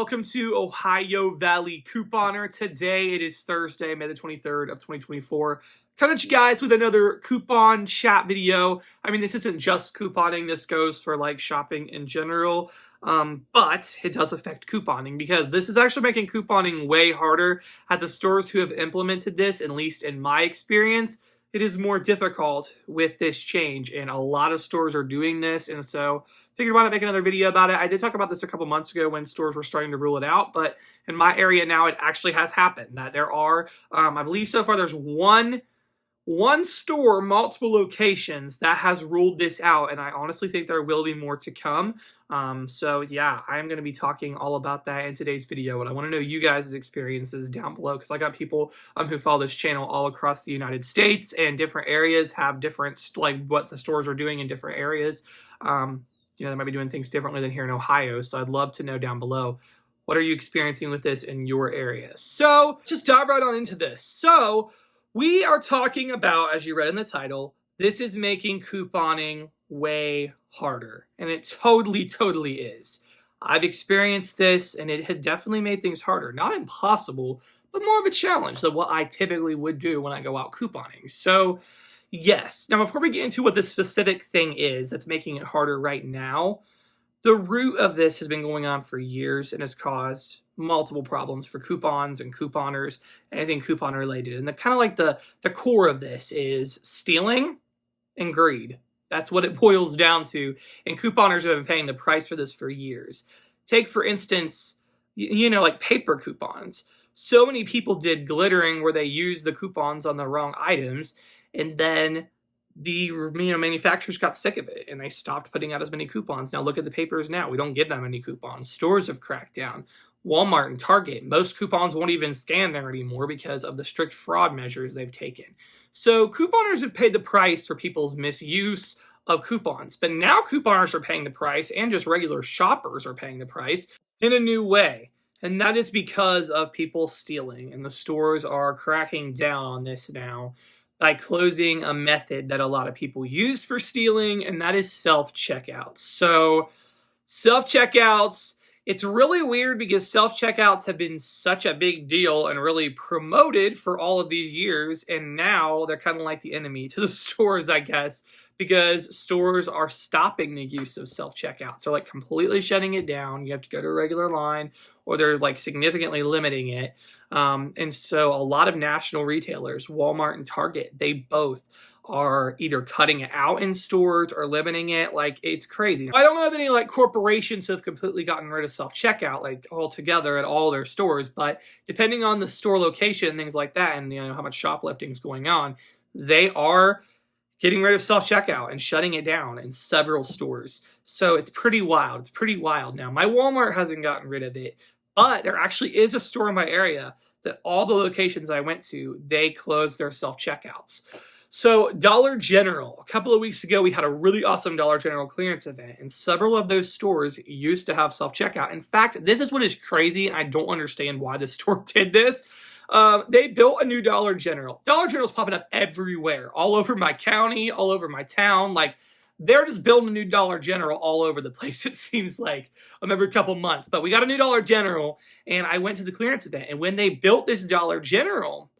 welcome to Ohio Valley Couponer. Today it is Thursday, May the 23rd of 2024. Coming at you guys with another coupon chat video. I mean, this isn't just couponing. This goes for like shopping in general. But it does affect couponing because this is actually making couponing way harder. At the stores who have implemented this, at least in my experience, it is more difficult with this change, and a lot of stores are doing this, and so figured why not make another video about it. I did talk about this a couple months ago when stores were starting to rule it out, but in my area now it actually has happened. That there are, I believe so far there's one store, multiple locations that has ruled this out, and I honestly think there will be more to come. So yeah, I'm going to be talking all about that in today's video, and I want to know you guys' experiences down below, because I got people who follow this channel all across the United States, and different areas have different, like what the stores are doing in different areas. You know, they might be doing things differently than here in Ohio, so I'd love to know down below, what are you experiencing with this in your area? So just dive right on into this. So we are talking about, as you read in the title, this is making couponing way harder. And it totally is. I've experienced this, and it had definitely made things harder. Not impossible, but more of a challenge than what I typically would do when I go out couponing. So yes. Now, before we get into what the specific thing is that's making it harder right now, the root of this has been going on for years and has caused multiple problems for coupons and couponers, anything coupon related. And the kind of like the core of this is stealing and greed. That's what it boils down to. And couponers have been paying the price for this for years. Take, for instance, you know, like paper coupons. So many people did glittering where they used the coupons on the wrong items, and then the manufacturers got sick of it and they stopped putting out as many coupons. Now look at the papers now. We don't get that many coupons. Stores have cracked down. Walmart and Target, most coupons won't even scan there anymore because of the strict fraud measures they've taken. So couponers have paid the price for people's misuse of coupons, but now couponers are paying the price, and just regular shoppers are paying the price in a new way. And that is because of people stealing, and the stores are cracking down on this now by closing a method that a lot of people use for stealing, and that is self-checkouts. So self-checkouts, it's really weird because self-checkouts have been such a big deal and really promoted for all of these years, and now they're kind of like the enemy to the stores, I guess, because stores are stopping the use of self-checkouts. They're like completely shutting it down. You have to go to a regular line, or they're like significantly limiting it. And so a lot of national retailers, Walmart and Target, they both are either cutting it out in stores or limiting it. Like, it's crazy. I don't know of any like corporations who have completely gotten rid of self-checkout like altogether at all their stores, but depending on the store location, things like that, and you know how much shoplifting is going on, they are getting rid of self-checkout and shutting it down in several stores. So it's pretty wild. It's pretty wild. Now, my Walmart hasn't gotten rid of it, but there actually is a store in my area that all the locations I went to, they closed their self-checkouts. So Dollar General, a couple of weeks ago, we had a really awesome Dollar General clearance event, and several of those stores used to have self-checkout. In fact, this is what is crazy, and I don't understand why the store did this. They built a new Dollar General. Dollar General's popping up everywhere, all over my county, all over my town. Like, they're just building a new Dollar General all over the place, it seems like, every couple months. But we got a new Dollar General, and I went to the clearance event. And when they built this Dollar General,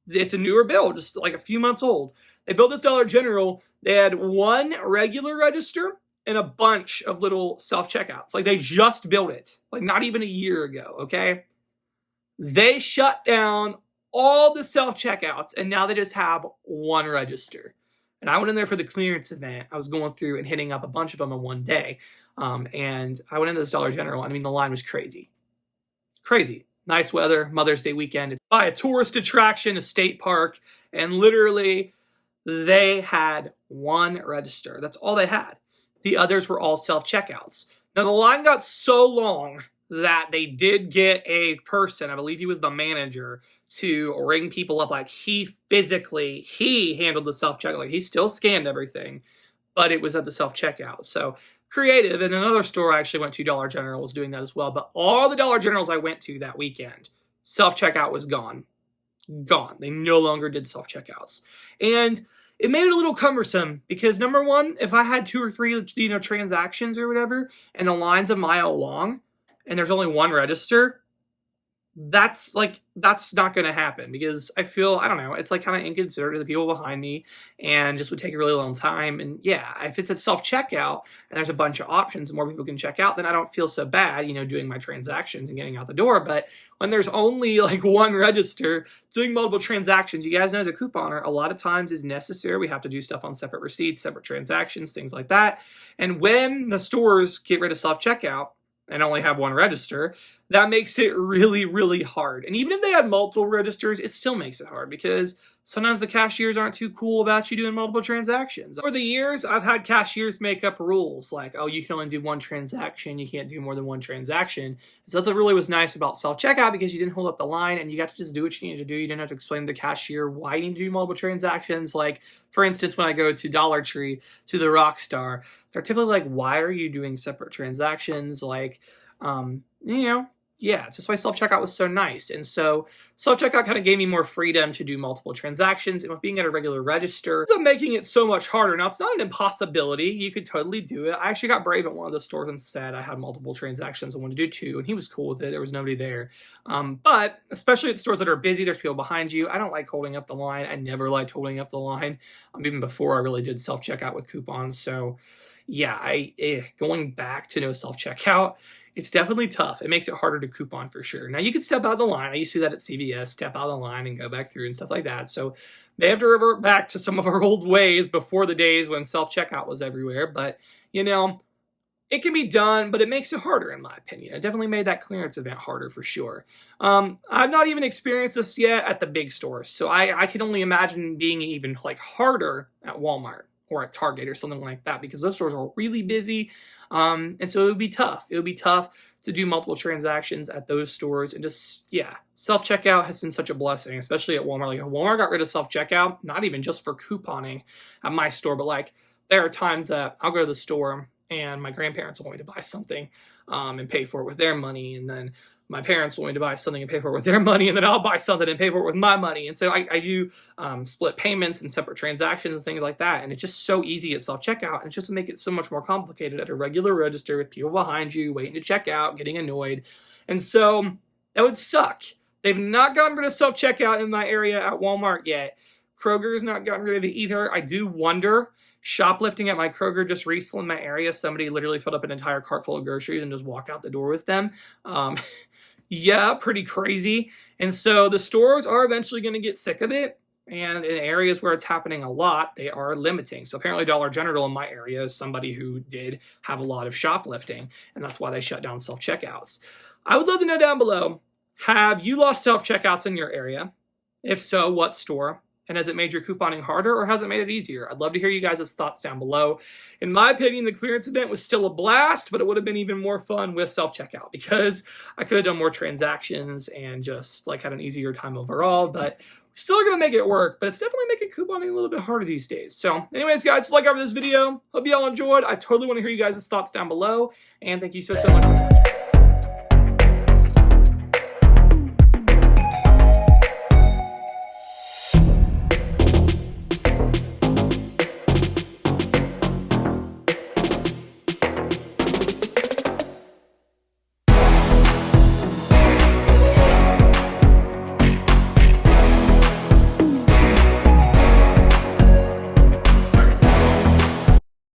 it's a newer build, just like a few months old. They built this Dollar General. They had one regular register and a bunch of little self-checkouts. Like, they just built it, like not even a year ago, okay? They shut down all the self-checkouts, and now they just have one register. And I went in there for the clearance event. I was going through and hitting up a bunch of them in one day. And I went into this Dollar General, and I mean, the line was crazy. Crazy. Nice weather, Mother's Day weekend. It's by a tourist attraction, a state park, and literally they had one register. That's all they had. The others were all self-checkouts. Now, the line got so long that they did get a person, I believe he was the manager, to ring people up. Like, he handled the self-checkout. Like, he still scanned everything, but it was at the self-checkout. So creative. And another store I actually went to, Dollar General, was doing that as well. But all the Dollar Generals I went to that weekend, self-checkout was gone. Gone. They no longer did self-checkouts. And it made it a little cumbersome because, number one, if I had 2 or 3, transactions or whatever, and the line's a mile long, and there's only one register, that's not going to happen, because I feel, I don't know, it's like kind of inconsiderate to the people behind me, and just would take a really long time. And yeah, if it's a self-checkout and there's a bunch of options and more people can check out, then I don't feel so bad, doing my transactions and getting out the door. But when there's only like one register, doing multiple transactions, you guys know as a couponer, a lot of times is necessary. We have to do stuff on separate receipts, separate transactions, things like that. And when the stores get rid of self-checkout and only have one register, that makes it really, really hard. And even if they had multiple registers, it still makes it hard, because sometimes the cashiers aren't too cool about you doing multiple transactions. Over the years, I've had cashiers make up rules like, oh, you can only do one transaction, you can't do more than one transaction. So that's what really was nice about self-checkout, because you didn't hold up the line and you got to just do what you needed to do. You didn't have to explain to the cashier why you need to do multiple transactions. Like, for instance, when I go to Dollar Tree, to the Rockstar, they're typically like, why are you doing separate transactions? Like, yeah, it's just why self-checkout was so nice. And so self-checkout kind of gave me more freedom to do multiple transactions. And with being at a regular register, it's making it so much harder. Now, it's not an impossibility. You could totally do it. I actually got brave at one of the stores and said I had multiple transactions. I wanted to do 2, and he was cool with it. There was nobody there. But especially at stores that are busy, there's people behind you. I don't like holding up the line. I never liked holding up the line, even before I really did self-checkout with coupons. So yeah, going back to no self-checkout, it's definitely tough. It makes it harder to coupon for sure. Now, you can step out of the line. I used to do that at CVS, step out of the line and go back through and stuff like that. So they have to revert back to some of our old ways before the days when self-checkout was everywhere. But, it can be done, but it makes it harder, in my opinion. It definitely made that clearance event harder for sure. I've not even experienced this yet at the big stores. So I can only imagine being even like harder at Walmart or at Target or something like that, because those stores are really busy. And so it would be tough. It would be tough to do multiple transactions at those stores. And just, yeah, self-checkout has been such a blessing, especially at Walmart. Like, Walmart got rid of self-checkout, not even just for couponing at my store, but like, there are times that I'll go to the store and my grandparents want me to buy something and pay for it with their money. And then my parents want me to buy something and pay for it with their money, and then I'll buy something and pay for it with my money. And so I do split payments and separate transactions and things like that. And it's just so easy at self-checkout, and it's just to make it so much more complicated at a regular register with people behind you waiting to check out, getting annoyed. And so that would suck. They've not gotten rid of self-checkout in my area at Walmart yet. Kroger's not gotten rid of it either. I do wonder, shoplifting at my Kroger just recently in my area, somebody literally filled up an entire cart full of groceries and just walked out the door with them. Yeah, pretty crazy. And so the stores are eventually going to get sick of it. And in areas where it's happening a lot, they are limiting. So apparently Dollar General in my area is somebody who did have a lot of shoplifting, and that's why they shut down self-checkouts. I would love to know down below, have you lost self-checkouts in your area? If so, what store? And has it made your couponing harder, or has it made it easier? I'd love to hear you guys' thoughts down below. In my opinion, the clearance event was still a blast, but it would have been even more fun with self-checkout, because I could have done more transactions and just like had an easier time overall. But we're still going to make it work, but it's definitely making couponing a little bit harder these days. So anyways, guys, like over this video. Hope you all enjoyed. I totally want to hear you guys' thoughts down below. And thank you so much for watching.